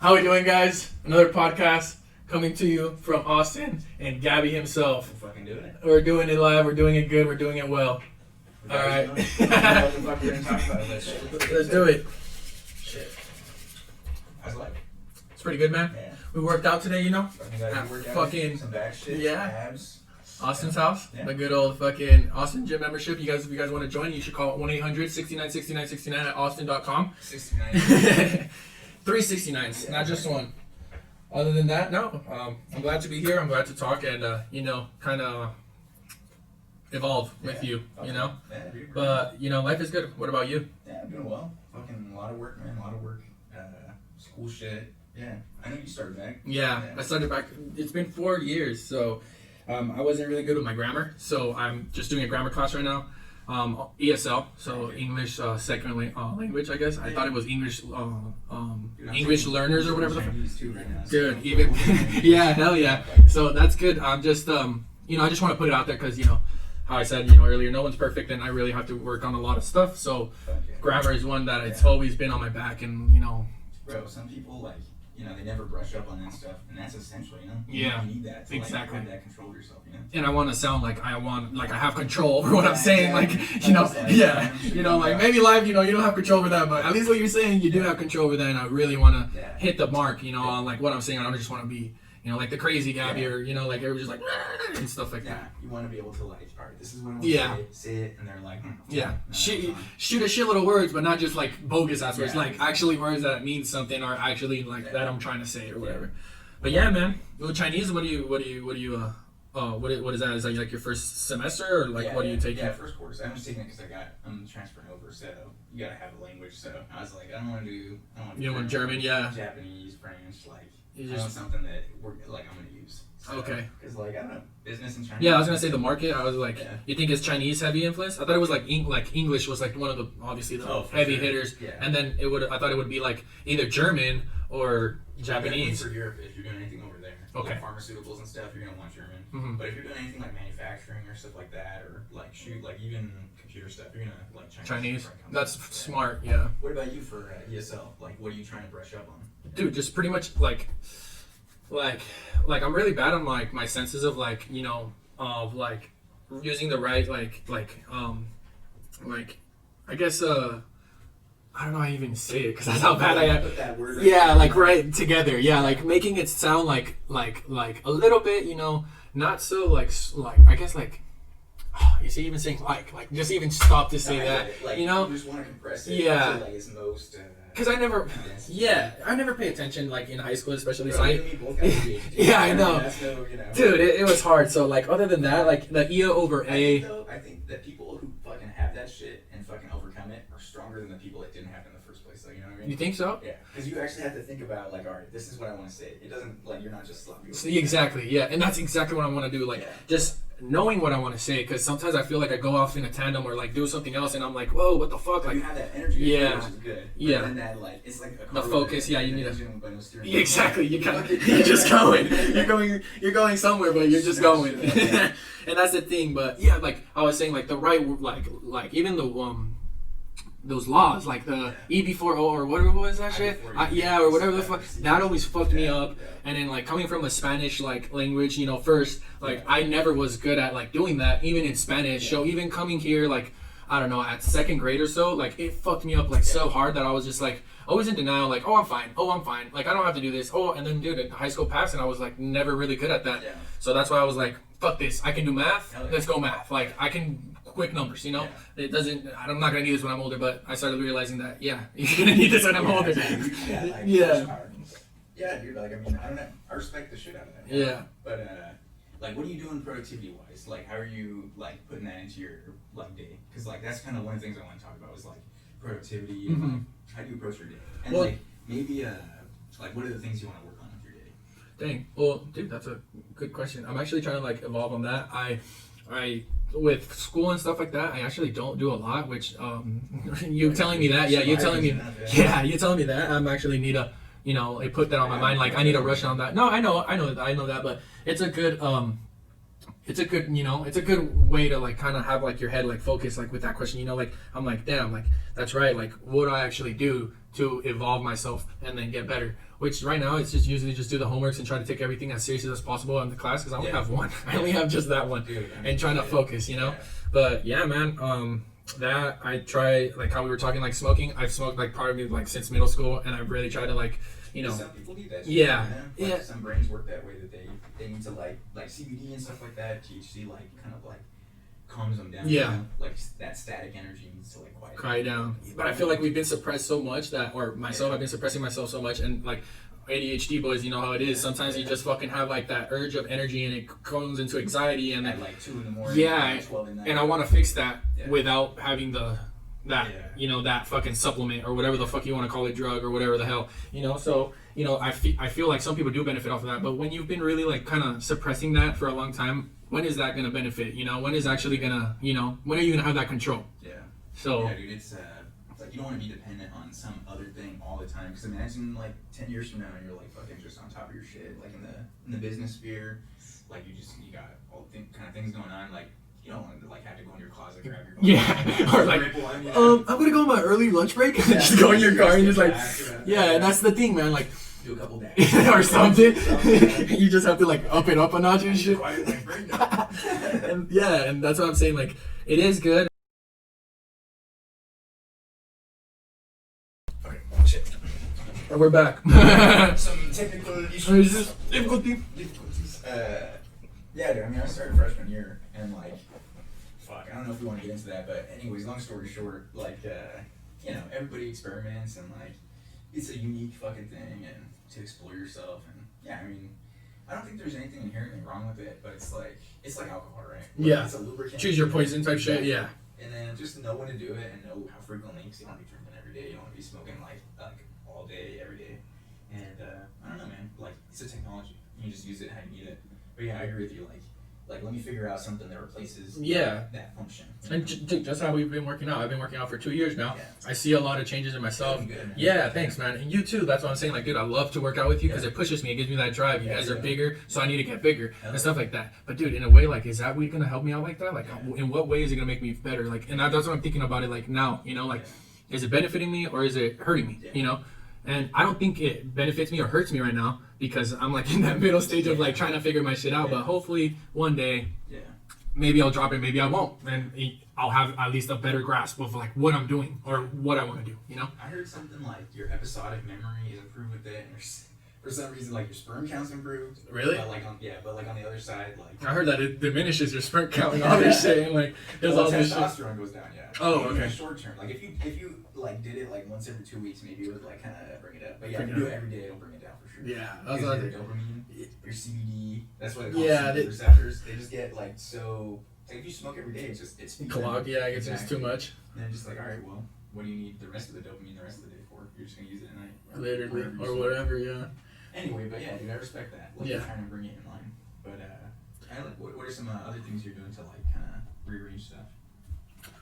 How we doing, guys? Another podcast coming to you from Austin and Gabby himself. We're fucking doing it. We're doing it live. We're doing it good. We're doing it well. All right. What the fuck we're gonna talk about? Let's do it. Shit. How's life? It's pretty good, man. Yeah. We worked out today, you know. Fucking got At a workout. fucking Some back shit. yeah. Abs. Austin's house. Yeah. The good old fucking Austin gym membership. You guys, if you guys want to join, you should call 1-800-69-69-69 at austin.com. 69. 369s, not just one. Other than that, no. I'm glad to be here. I'm glad to talk and kind of evolve with you. Okay. You know. Yeah, dude. But life is good. What about you? Yeah, I'm doing well. Fucking a lot of work, man. A lot of work. School shit. Yeah. I know you started back. Yeah, I started back. It's been 4 years, so I wasn't really good with my grammar. So I'm just doing a grammar class right now. ESL, so Okay. English second language, I guess. I thought it was English Dude, I'm English taking- learners or whatever. Chinese too right now, so- Good, even yeah, hell yeah. So that's good. I'm just I just want to put it out there because how I said earlier, no one's perfect, and I really have to work on a lot of stuff. So Fuck yeah. grammar is one that it's always been on my back, and Bro, some people they never brush up on that stuff, and that's essential, Yeah, You need that to exactly. have that control of yourself, and I want to sound like I have control over what I'm saying, Yeah. maybe life, you don't have control over that, but at least what you're saying, you do have control over that, and I really want to Yeah. hit the mark, on like what I'm saying. I don't just want to be, like the crazy Gabby, Yeah. or like everybody's just like and stuff like Yeah, that. you want to be able to all right, this is what I want Yeah. to say it, and they're like, Yeah, no, shoot that's fine. a shitload of words, but not just like bogus ass words, Yeah. like actually words that mean something, or actually like that I'm trying to say or whatever. But yeah, man, well, Chinese. What is that? Is that like your first semester, or like what are you taking? Yeah, first course. I'm just taking it because I'm transferring over, so you gotta have a language. So I was like, I don't want to do. You want German, yeah. Japanese, French, You I want something that I'm gonna use. So, Okay. Because I don't know, business and China. Yeah, I was gonna say the market. I was like, Yeah. you think it's Chinese heavy influence? I thought it was like English was like one of the obviously the For heavy sure. hitters, Yeah. and then I thought it would be like either German or Japanese. For Europe, if you're doing anything over there, Okay. like pharmaceuticals and stuff, you're gonna want German. Mhm. But if you're doing anything like manufacturing or stuff like that, or even computer stuff, you're gonna like Chinese. Right, That's yeah. smart. Yeah. What about you for ESL? Like, what are you trying to brush up on? Dude, just pretty much like I'm really bad on like my senses of of like using the right I guess I don't know how to even say it because that's how bad I am. Put that word Yeah, like right together. Yeah, like making it sound like a little bit, not so like I guess like you see, even saying like just even stop to say that, You just want to compress it. Yeah. To, it's most. Because I never pay attention like in high school especially. So yeah, I know. That's Dude, it was hard. So like other than that, like the E over A. I think that people who fucking have that shit and fucking overcome it are stronger than the people that didn't have it in the first place. So you know what I mean? You think so? Yeah, because you actually have to think about all right, this is what I want to say. It doesn't you're not just sloppy. Exactly. Yeah, and that's exactly what I want to do. Like just knowing what I want to say, because sometimes I feel like I go off in a tandem or like do something else, and I'm like, whoa, what the fuck? Like Like, you have that energy, yeah. which is good. But Yeah. then that it's like a The car focus, with yeah, you need engine but no steering. exactly. You're just going. You're going somewhere, but you're just going. And that's the thing. But yeah, like I was saying, like the right, like even the those laws, like the E before O or whatever was that shit? Or whatever the fuck. That always fucked me up. And then like coming from a Spanish like language, first, like I never was good at like doing that, even in Spanish. So even coming here, like I don't know, at second grade or so, like it fucked me up like so hard that I was just like always in denial, like I'm fine, like I don't have to do this. And then dude, high school passed, and I was like never really good at that. Yeah. So that's why I was like, fuck this, I can do math. Hell yeah. Let's go math. Like I can. Quick numbers, It doesn't. I'm not gonna need this when I'm older, but I started realizing that you're gonna need this when I'm older. Yeah, dude. I don't know. I respect the shit out of that. Yeah. But what are you doing productivity wise? Like, how are you putting that into your day? Because that's kind of one of the things I want to talk about is productivity and how do you approach your day? And Well- maybe what are the things you want to work on with your day? Dang. Well, dude, that's a good question. I'm actually trying to evolve on that. I with school and stuff like that, I actually don't do a lot. Which you telling me that? Yeah, you telling me. Yeah, you telling me that. I'm actually need a put that on my mind. Like I need to rush on that. No, I know that. But it's a good it's a good, it's a good way to like kind of have like your head like focus like with that question, like I'm like, damn, like that's right, like what do I actually do to evolve myself and then get better? Which right now it's just usually just do the homeworks and try to take everything as seriously as possible in the class because I only have one. I only have just that one. Dude, and trying to focus, But yeah, man, that I try, like how we were talking like smoking. I've smoked like probably like since middle school, and I've really tried to like some people need that shit, yeah, like, some brains work that way that they need to like CBD and stuff like that. THC like kind of like calms them down. Yeah. Like that static energy needs to like quiet down. But I feel like we've been suppressed so much that, or myself, I've been suppressing myself so much, and like ADHD boys, you know how it is. Sometimes you just fucking have like that urge of energy, and it goes into anxiety, and at like 2 in the morning. Yeah, 12 at night. and I want to fix that without having that that fucking supplement or whatever the fuck you want to call it, drug or whatever the hell, So I feel like some people do benefit off of that, but when you've been really like kind of suppressing that for a long time, when is that gonna benefit? When is actually gonna when are you gonna have that control? Yeah. So yeah, dude, it's like you don't want to be dependent on some other thing all the time. Because imagine like 10 years from now, and you're like fucking just on top of your shit, like in the business sphere, like you got all kind of things going on, like. You don't want to like have to go in your closet, grab your or like, I'm gonna go on my early lunch break and just go in your car and just like, and that's the thing, man. Like, do a couple days or something. You just have to like up it up a notch and shit. and that's what I'm saying. Like, it is good. Okay, shit. And we're back. Some technical issues. Difficulties. Yeah, dude. I mean, I started freshman year, and like. I don't know if we want to get into that, but anyways, long story short, like, everybody experiments, and like, it's a unique fucking thing, and to explore yourself, and yeah, I mean, I don't think there's anything inherently wrong with it, but it's like alcohol, right? Like, yeah. It's a lubricant. Choose your poison type shit, yeah. And then just know when to do it, and know how frequently, because you don't be drinking every day, you don't want to be smoking like all day, every day, and I don't know, man, like, it's a technology, you just use it how you need it, but yeah, I agree with you, like let me figure out something that replaces that function. And just how we've been working out. I've been working out for 2 years now. Yeah. I see a lot of changes in myself. Good, yeah, thanks, man. And you too. That's what I'm saying. Like, dude, I love to work out with you because it pushes me. It gives me that drive. You guys are bigger, so I need to get bigger and stuff like that. But dude, in a way, like, is that way gonna help me out like that? Like, in what way is it gonna make me better? Like, and that's what I'm thinking about it. Like now, like, is it benefiting me or is it hurting me? And I don't think it benefits me or hurts me right now because I'm like in that middle stage of like trying to figure my shit out. But hopefully one day. Maybe I'll drop it, maybe I won't, and I'll have at least a better grasp of like what I'm doing or what I want to do. I heard something like your episodic memory is improved with it, and for some reason like your sperm count's improved. Really? But like on the other side, like I heard that it diminishes your sperm count and all this shit, and like there's all this shit. Testosterone goes down, yeah. Oh, okay. In the short term, like if you like did it like once every 2 weeks, maybe it would like kind of bring it up. But yeah, if you do it every day, it'll bring it down for sure. Yeah, that's what your dopamine, your CBD. That's what they call CBD receptors. They just get like so. Like if you smoke every day, it's clogged. Yeah, it's just too much. And then just like, all right, well, what do you need the rest of the dopamine the rest of the day for? You're just gonna use it at night, literally, or whatever. Yeah. Anyway, but yeah, dude, I respect that. Like, you're trying to bring it in line. But I like. What are some other things you're doing to like kind of rearrange stuff?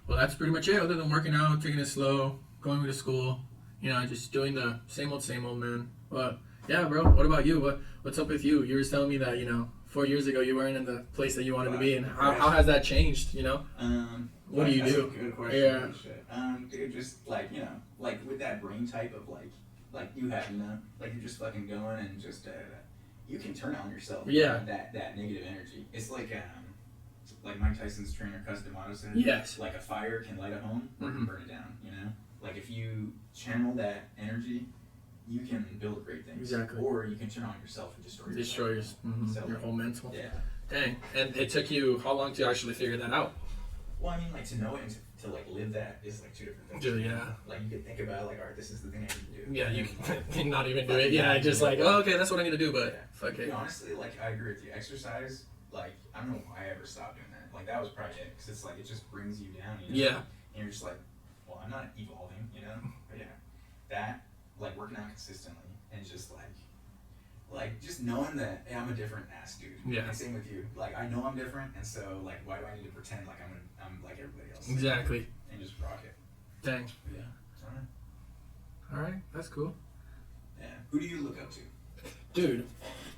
Well, that's pretty much it. Other than working out, taking it slow, going to school, just doing the same old, man. But yeah, bro. What about you? What's up with you? You were telling me that 4 years ago you weren't in the place that you wanted to be, and how has that changed? What do you do? A good question. Yeah. Dude, just like like with that brain type of like you have, like you're just fucking going and just you can turn on yourself. Yeah. That negative energy. It's like Mike Tyson's trainer Cus D'Amato said. Yes. Like a fire can light a home or can burn it down. Like if you channel that energy, you can build great things. Exactly. Or you can turn on yourself and destroy yourself. Your whole mental. Yeah. Dang. And it took you how long to actually figure that out? Well, I mean, like to know it and to like live that is like two different things. Yeah. Like you could think about like, all right, this is the thing I need to do. Yeah, you can not even do it. Yeah, just like, oh, okay, that's what I need to do, but fuck it. Honestly, like I agree with you. Exercise, like I don't know why I ever stopped doing that. Like that was probably it, because it's like it just brings you down. Yeah. And you're just like, well, I'm not evolving, But yeah, that like working out consistently and just like just knowing that hey, I'm a different ass dude. Yeah. And same with you. Like I know I'm different, and so like why do I need to pretend like I'm like everybody else? Exactly. And just rock it. Dang. Yeah. All right, that's cool. Yeah. Who do you look up to? Dude,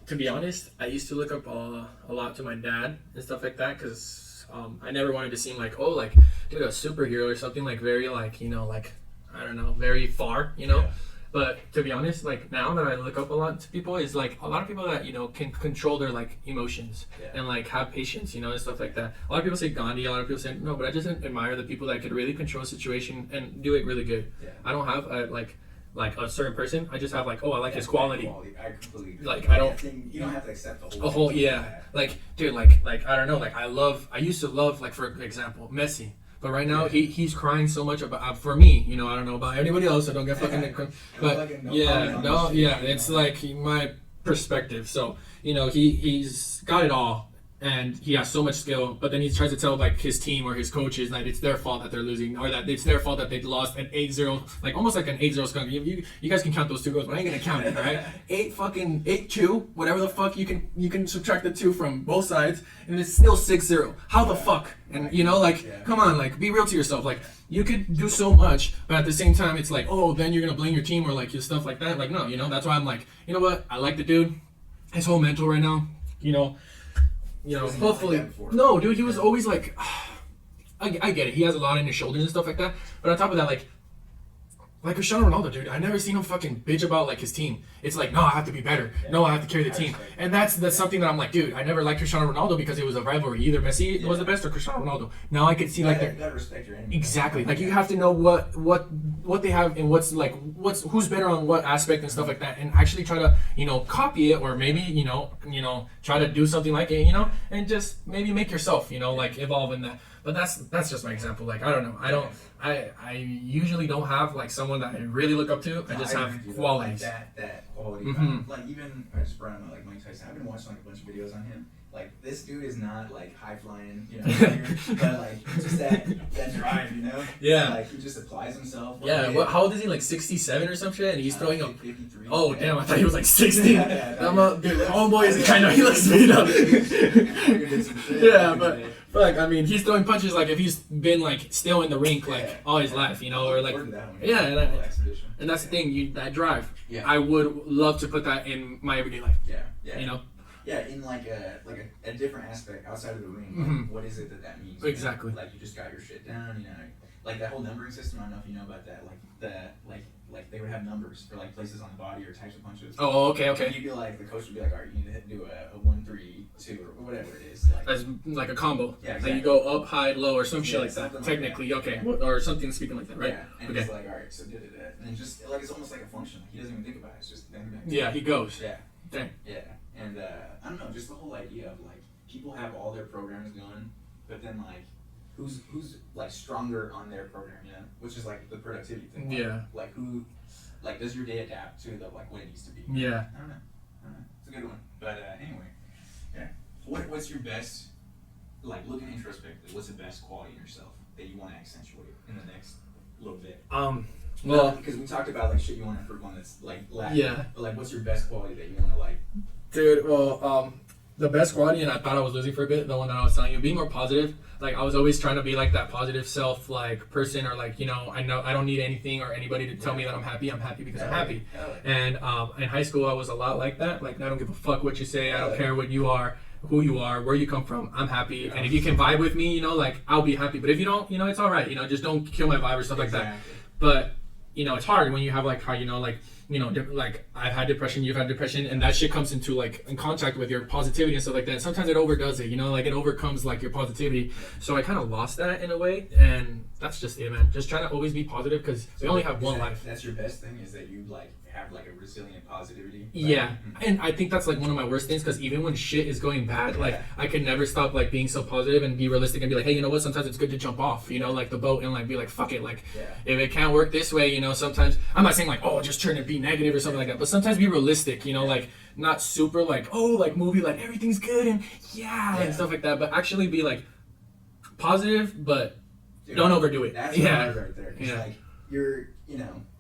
To be honest, I used to look up a lot to my dad and stuff like that because I never wanted to seem like, oh, like, dude, a superhero or something like very like, you know, like, I don't know, very far, you know. Yeah. But to be honest, like now that I look up a lot to people, is like a lot of people that, you know, can control their like emotions and like have patience, you know, and stuff like that. A lot of people say Gandhi, a lot of people say no, but I just admire the people that could really control a situation and do it really good. Yeah. I don't have like a certain person. I just have like, oh, I like his quality. I completely agree. Like I don't. You don't have to accept the A whole. whole yeah, like dude, like I don't know, like I used to love, like, for example, Messi, but right now he's crying so much about for me, you know, I don't know about anybody else, so don't get fucking but yeah, it's like my perspective. So you know he's got it all and he has so much skill, but then he tries to tell like his team or his coaches that it's their fault that they're losing, or that it's their fault that they lost an 8-0, like almost like an 8-0 skunk. You guys can count those 2 goals, but I ain't gonna count it, all right? 8-2, whatever the fuck, you can subtract the 2 from both sides, and it's still 6-0. How the fuck? And you know, like, come on, like, be real to yourself. Like, you could do so much, but at the same time, it's like, oh, then you're gonna blame your team or like your stuff like that. Like, no, you know, that's why I'm like, you know what? I like the dude. His whole mental right now, you know, hopefully. Like No, dude, he was always like, I get it. He has a lot on his shoulders and stuff like that. But on top of that, like Cristiano Ronaldo, dude, I never seen him fucking bitch about like his team. It's like, no, I have to be better. No, I have to carry the team. And that's something that I'm like, dude, I never liked Cristiano Ronaldo because it was a rivalry. Either Messi was the best or Cristiano Ronaldo. Now I can see like you gotta respect your enemy. exactly. Like you have to know what they have and who's better on what aspect and stuff like that, and actually try to, you know, copy it, or maybe, you know, try to do something like it, you know, and just maybe make yourself, you know, like evolve in that. But that's just my example. Like I don't know. I usually don't have like someone that I really look up to. I just have qualities. Like that quality. Like even I just brought him like Mike Tyson. I've been watching like a bunch of videos on him. Like this dude is not like high flying, you know, but like just that drive, you know. Yeah. Like he just applies himself. Yeah. How old is he? Like 67 or some shit, and he's throwing up. 53. Oh damn! I thought he was like 60. Yeah, Dude, homeboy is kind of, he looks beat up. Yeah, but like, I mean, he's throwing punches like if he's been like still in the rink like all his life, you know, or like and that's the thing, that drive. Yeah. I would love to put that in my everyday life. Yeah. You know. Yeah, in like a different aspect outside of the ring. Like, what is it that means? Exactly. Like you just got your shit down, you know. Like that whole numbering system. I don't know if you know about that. Like they would have numbers for like places on the body or types of punches. Oh, okay. And you'd be like, the coach would be like, all right, you need to do a 1-3-2 or whatever it is. Like as like a combo. Yeah, exactly. Like you go up, high, low, or some shit like that. Like Technically, that. okay, Yeah. or something speaking like that, right? Yeah, and it's like, all right, so and then just like it's almost like a function. Like, he doesn't even think about it. It's just bang, bang. Yeah, he goes. Yeah. Dang. Yeah, and I don't know, just the whole idea of like people have all their programs going, but then like who's like stronger on their program, you know, which is like the productivity thing. Like who, like does your day adapt to the like what it needs to be? Yeah. I don't know. It's a good one. But anyway, yeah. What's your best, like looking introspectively, what's the best quality in yourself that you want to accentuate in the next little bit? Well, because we talked about like shit you want to improve on that's like lacking. Yeah. But like, what's your best quality that you want to like? Dude, well, the best quality, and I thought I was losing for a bit, the one that I was telling you, being more positive. Like I was always trying to be like that positive self, like person, or like, you know I don't need anything or anybody to tell me that I'm happy because I'm happy. And in high school I was a lot like that. Like I don't give a fuck what you say. I don't care what you are, who you are, where you come from. I'm happy, and if you can vibe with me, you know, like I'll be happy. But if you don't, you know, it's all right. You know, just don't kill my vibe or stuff like that. But you know, it's hard when you have like how, you know, like, you know, like I've had depression, you've had depression, and that shit comes into like in contact with your positivity and stuff like that. And sometimes it overdoes it, you know, like it overcomes like your positivity. So I kind of lost that in a way, and that's just it, man. Just trying to always be positive because we only have one life. That's your best thing, is that you like have like a resilient positivity. Yeah, and I think that's like one of my worst things, because even when shit is going bad, like I could never stop like being so positive and be realistic and be like, hey, you know what? Sometimes it's good to jump off, you know, like the boat, and like be like, fuck it, like if it can't work this way, you know. Sometimes I'm not saying like, oh, just turn and be negative or something like that, but sometimes be realistic, you know, like not super like, oh, like movie, like everything's good and and stuff like that, but actually be like positive, but don't overdo it. That's right there. It's like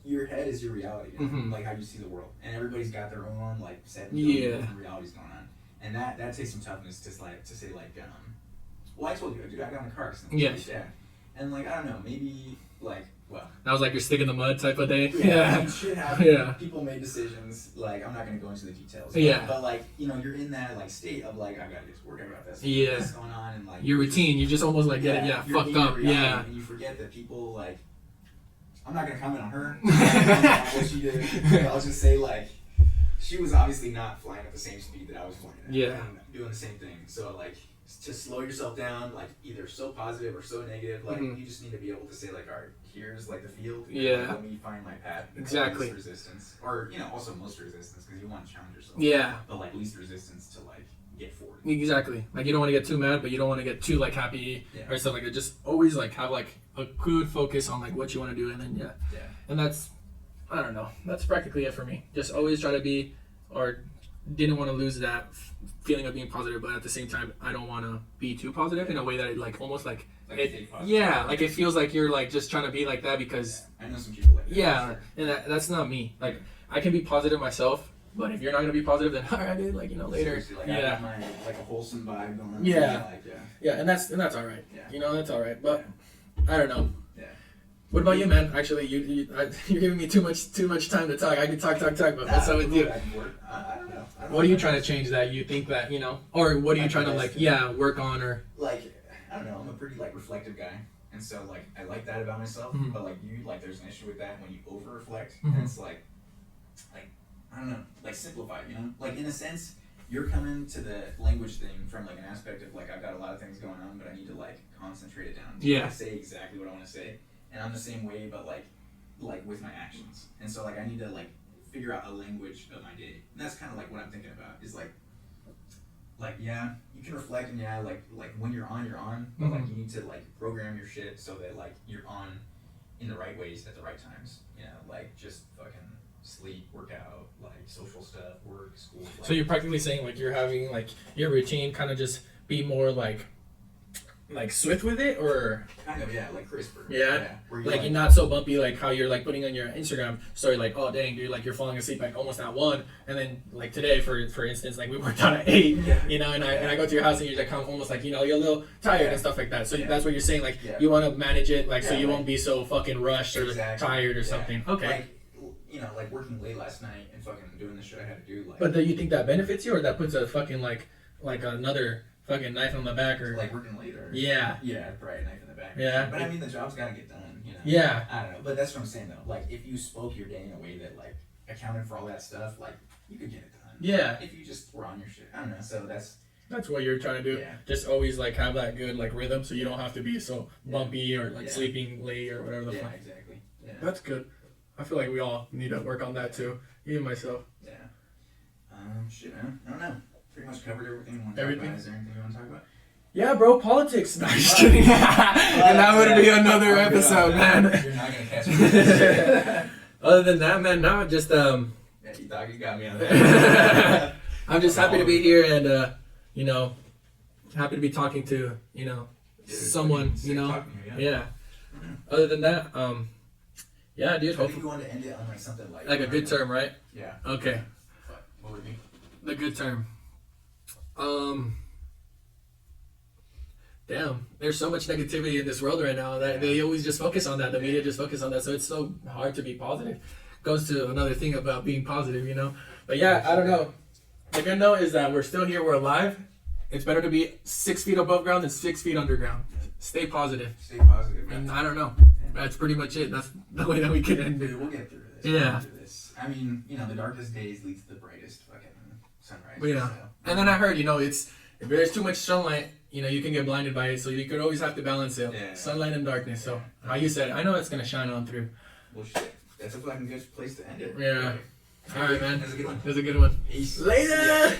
your head is your reality, like how you see the world, and everybody's got their own like set realities going on, and that takes some toughness to say well, I told you, dude, I got in a car accident. Yes. Yeah, and like I don't know, maybe like, well, That was like your stick in the mud type of day. Yeah. You should have Yeah. people made decisions. Like, I'm not going to go into the details. Yeah. But like, you know, you're in that like state of like, I got to get to work, I got this. Yeah. What's going on? And like, Your routine, you just almost like get it, you're fucked in up. reality, Yeah. And you forget that people like, I'm not going to comment on her. What she did. I'll just say like, she was obviously not flying at the same speed that I was flying at. Yeah. And doing the same thing. So like, to slow yourself down, like either so positive or so negative, like you just need to be able to say like, all right, here's like the field. Yeah. Let me find my path. Exactly. Least resistance, or you know, also most resistance because you want to challenge yourself. Yeah. But like least resistance to like get forward. Exactly. Like you don't want to get too mad, but you don't want to get too like happy or stuff like that. Just always like have like a good focus on like what you want to do, and then and that's, I don't know, that's practically it for me. Just always try to be, or didn't want to lose that feeling of being positive, but at the same time I don't want to be too positive in a way that it like almost like it, like it feels like you're like just trying to be like that because I know some people like that. sure. And that's not me. Like I can be positive myself, but if you're not gonna be positive, then alright, dude, like, you know, later. Like, I got my, like a wholesome vibe going on. Yeah. Like, And that's all right. Yeah. You know, that's all right. But I don't know. Yeah. What about you, man? Actually, you're giving me too much time to talk. I can talk, but what's up with you? I don't know. What are you trying to change that you think that, you know, or what are you trying to like, work on, or like, I don't know, I'm a pretty like reflective guy, and so like I like that about myself. But like you, like there's an issue with that when you over reflect, and it's like I don't know, like simplify, you know, like in a sense you're coming to the language thing from like an aspect of like I've got a lot of things going on, but I need to like concentrate it down to say exactly what I want to say, and I'm the same way, but like with my actions, and so like I need to like figure out a language of my day, and that's kind of like what I'm thinking about is like you can reflect, and like when you're on, but like you need to like program your shit so that like you're on in the right ways at the right times, you know, like just fucking sleep, work out, like social stuff, work, school. Like, so you're practically saying like you're having like your routine kind of just be more like swift with it, or kind of like crisper. Where you're not so bumpy like how you're like putting on your Instagram story like, oh dang dude, like you're falling asleep like almost at 1, and then like today for instance like we worked out at 8, you know, and I go to your house and you're like almost like, you know, you're a little tired and stuff like that, so that's what you're saying, like you want to manage it like so you won't be so fucking rushed or tired or something. Okay. Like, you know, like working late last night and fucking doing the shit I had to do, like. But do you think that benefits you, or that puts a fucking like another fucking knife on the back, or like working later? Yeah, probably a knife in the back. Yeah, but I mean the job's gotta get done, you know. Yeah, I don't know, but that's what I'm saying though. Like if you spoke your day in a way that like accounted for all that stuff, like you could get it done. Yeah. If you just were on your shit, I don't know. So that's what you're trying to do. Yeah. Just always like have that good like rhythm, so you don't have to be so bumpy or like sleeping late or whatever the fuck. Yeah, exactly. Yeah. That's good. I feel like we all need to work on that too, even myself. Yeah. Shit, man. I don't know. Pretty much covered everything you want to talk about. Is there anything you want to talk about? Yeah, bro, politics. No, just kidding. And that would be another episode, man. You're not gonna catch me. Other than that, man, no, just Yeah, you thought you got me on that. I'm just happy to be here, and you know, happy to be talking to, you know, someone, you know. Yeah. Other than that, yeah, dude. I think you want to end it on like something like a good term, right? Yeah. Okay. What would it be? The good term. Damn, there's so much negativity in this world right now that they always just focus on that. The media just focus on that, so it's so hard to be positive. Goes to another thing about being positive, you know. But yeah, I don't know. The good note is that we're still here, we're alive. It's better to be 6 feet above ground than 6 feet underground. Stay positive. Stay positive. And I don't know. That's pretty much it. That's the way that we can end it. We'll get through this. Yeah. I mean, you know, the darkest days lead to the brightest fucking sunrise. But yeah. So. And then I heard, you know, if there's too much sunlight, you know, you can get blinded by it. So you could always have to balance it. Yeah. Sunlight and darkness. So how you said it, I know it's gonna shine on through. Well, shit. That's a fucking good place to end it. Yeah. All right, man. That's a good one. That's a good one. Peace. Later.